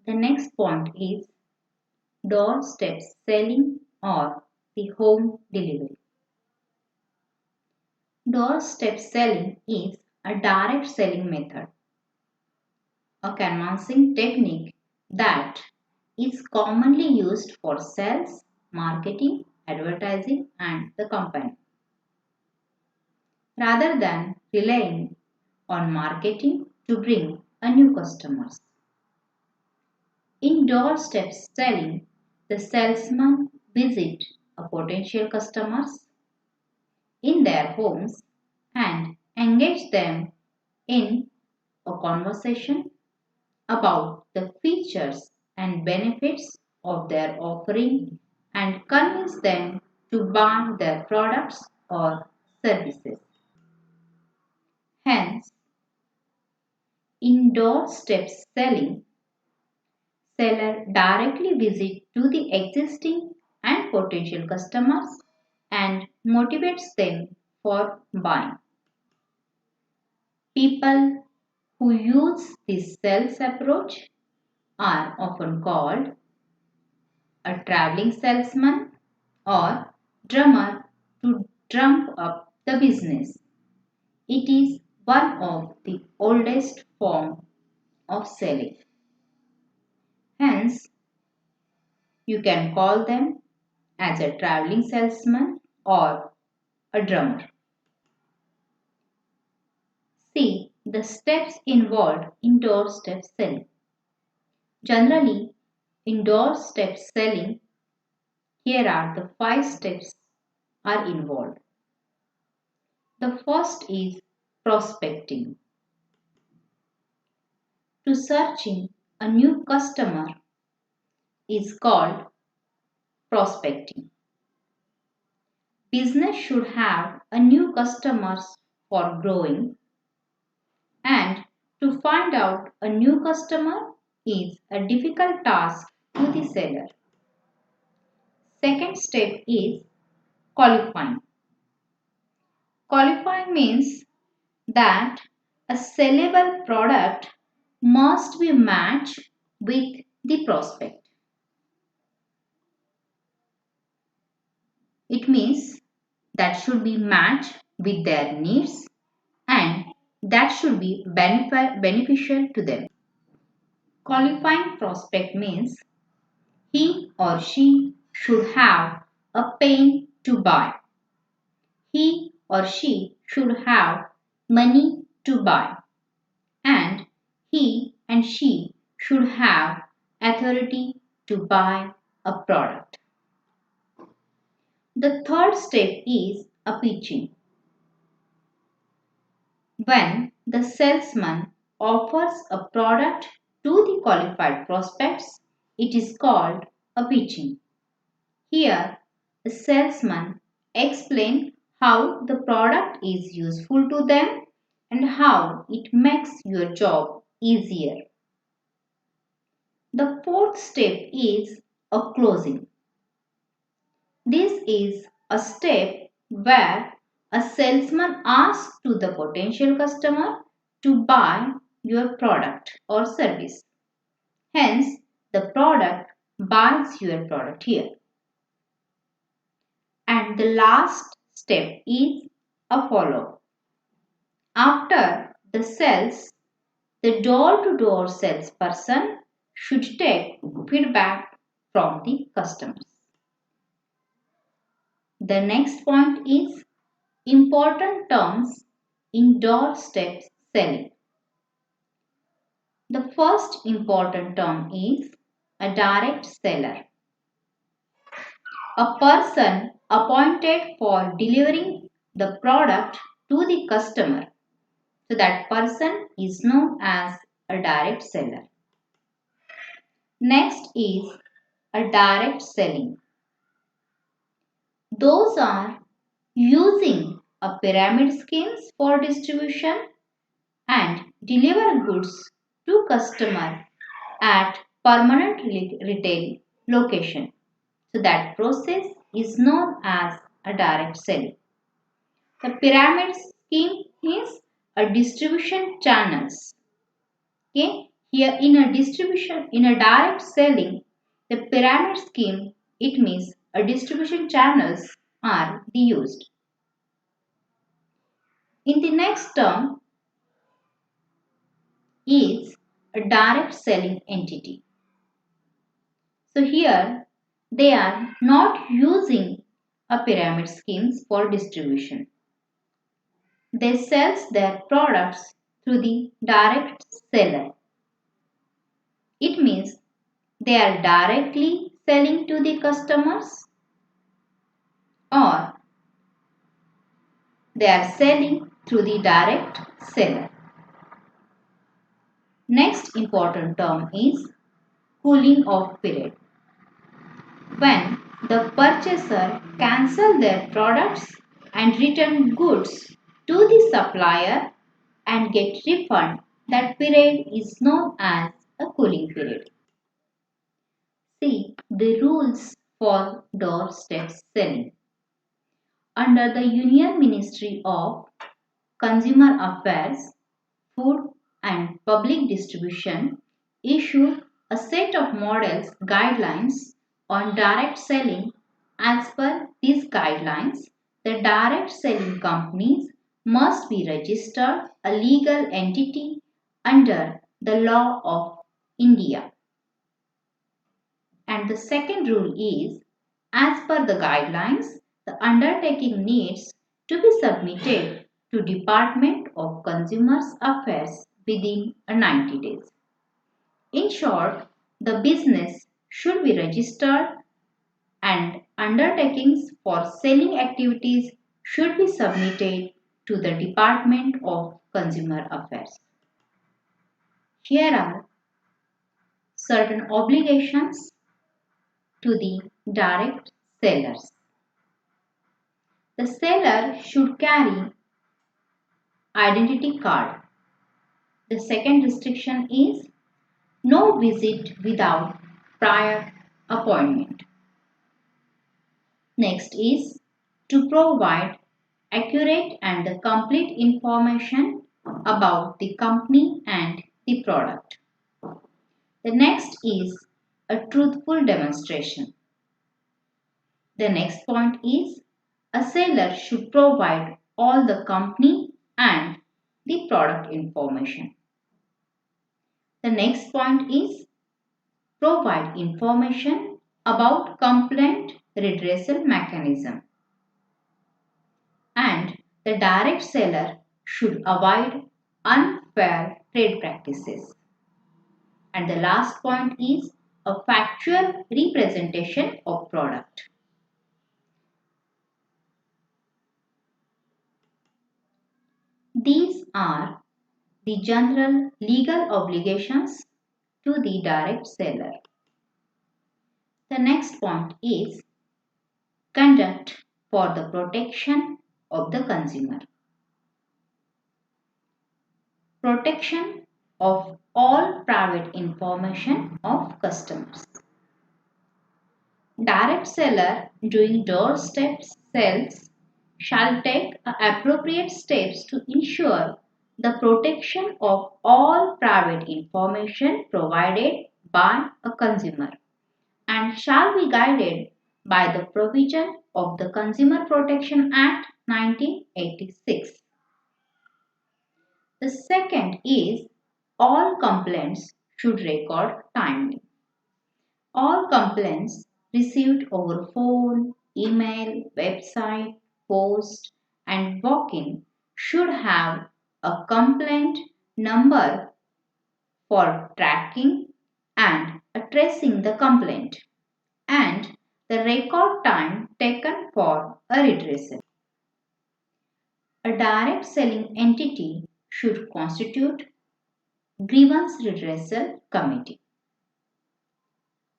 The next point is doorstep selling or the home delivery. Doorstep selling is a direct selling method, a canvassing technique that is commonly used for sales, marketing, advertising, and the company. Rather than relying on marketing to bring a new customers. In doorstep selling, the salesman visit a potential customers in their homes and engage them in a conversation about the features and benefits of their offering and convince them to buy their products or services. Hence, in doorstep selling, seller directly visit to the existing and potential customers and motivates them for buying. People who use this sales approach are often called a traveling salesman or drummer to drum up the business. It is one of the oldest forms of selling. Hence, you can call them as a traveling salesman or a drummer. See the steps involved in doorstep selling. Generally, in doorstep selling, here are the 5 steps are involved. The first is prospecting. To searching a new customer is called prospecting. Business should have a new customers for growing, and to find out a new customer is a difficult task to the seller. Second step is qualifying. Qualifying means that a sellable product must be matched with the prospect. It means that should be matched with their needs and that should be beneficial to them. Qualifying prospect means he or she should have a pain to buy. He or she should have money to buy. And he and she should have authority to buy a product. The third step is a pitching. When the salesman offers a product to the qualified prospects, it is called a pitching. Here, the salesman explains how the product is useful to them and how it makes your job easier. The fourth step is a closing. This is a step where a salesman asks to the potential customer to buy your product or service. Hence, the product buys your product here. And the last step is a follow. After the sales, the door-to-door salesperson should take feedback from the customers. The next point is important terms in doorstep selling. The first important term is a direct seller, a person appointed for delivering the product to the customer. So that person is known as a direct seller. Next is a direct selling. Those are using a pyramid schemes for distribution and deliver goods to customer at permanent retail location. So that process is known as a direct selling. The pyramid scheme is a distribution channels. Okay, Here in a direct selling, the pyramid scheme, it means a distribution channels are used. In the next term is a direct selling entity. So here they are not using a pyramid schemes for distribution. They sell their products through the direct seller. It means they are directly selling to the customers or they are selling through the direct seller. Next important term is cooling off period. When the purchaser cancel their products and return goods to the supplier and get refund, that period is known as a cooling period. See the rules for doorstep selling. Under the Union Ministry of Consumer Affairs, Food and Public Distribution issued a set of models guidelines on direct selling. As per these guidelines, the direct selling companies must be registered a legal entity under the law of India. And the second rule is, as per the guidelines, the undertaking needs to be submitted to Department of Consumer Affairs within 90 days. In short, the business should be registered and undertakings for selling activities should be submitted to the Department of Consumer Affairs. Here are certain obligations to the direct sellers. The seller should carry identity card. The second restriction is no visit without prior appointment. Next is to provide accurate and complete information about the company and the product. The next is a truthful demonstration. The next point is a seller should provide all the company and the product information. The next point is provide information about complaint redressal mechanism. And the direct seller should avoid unfair trade practices. And the last point is a factual representation of product. These are the general legal obligations to the direct seller. The next point is conduct for the protection of the consumer. Protection of all private information of customers. Direct seller doing doorstep sales shall take appropriate steps to ensure the protection of all private information provided by a consumer and shall be guided by the provision of the Consumer Protection Act 1986. The second is all complaints should record timely. All complaints received over phone, email, website, post, and walk-in should have a complaint number for tracking and tracing the complaint and the record time taken for a redressal. A direct selling entity should constitute grievance redressal committee.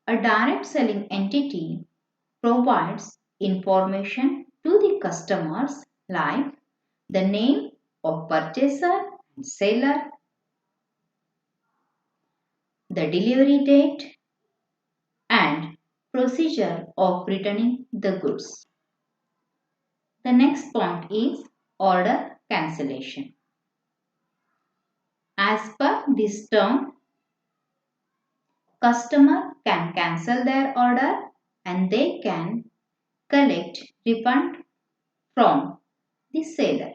A direct selling entity provides information to the customers like the name of purchaser and seller, the delivery date, and procedure of returning the goods. The next point is order cancellation. As per this term, customer can cancel their order and they can collect refund from the seller.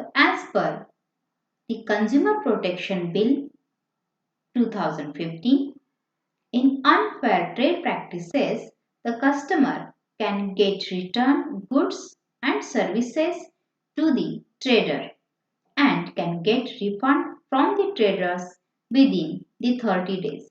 So as per the Consumer Protection Bill 2015, in unfair trade practices, the customer can get returned goods and services to the trader and can get refund from the traders within the 30 days.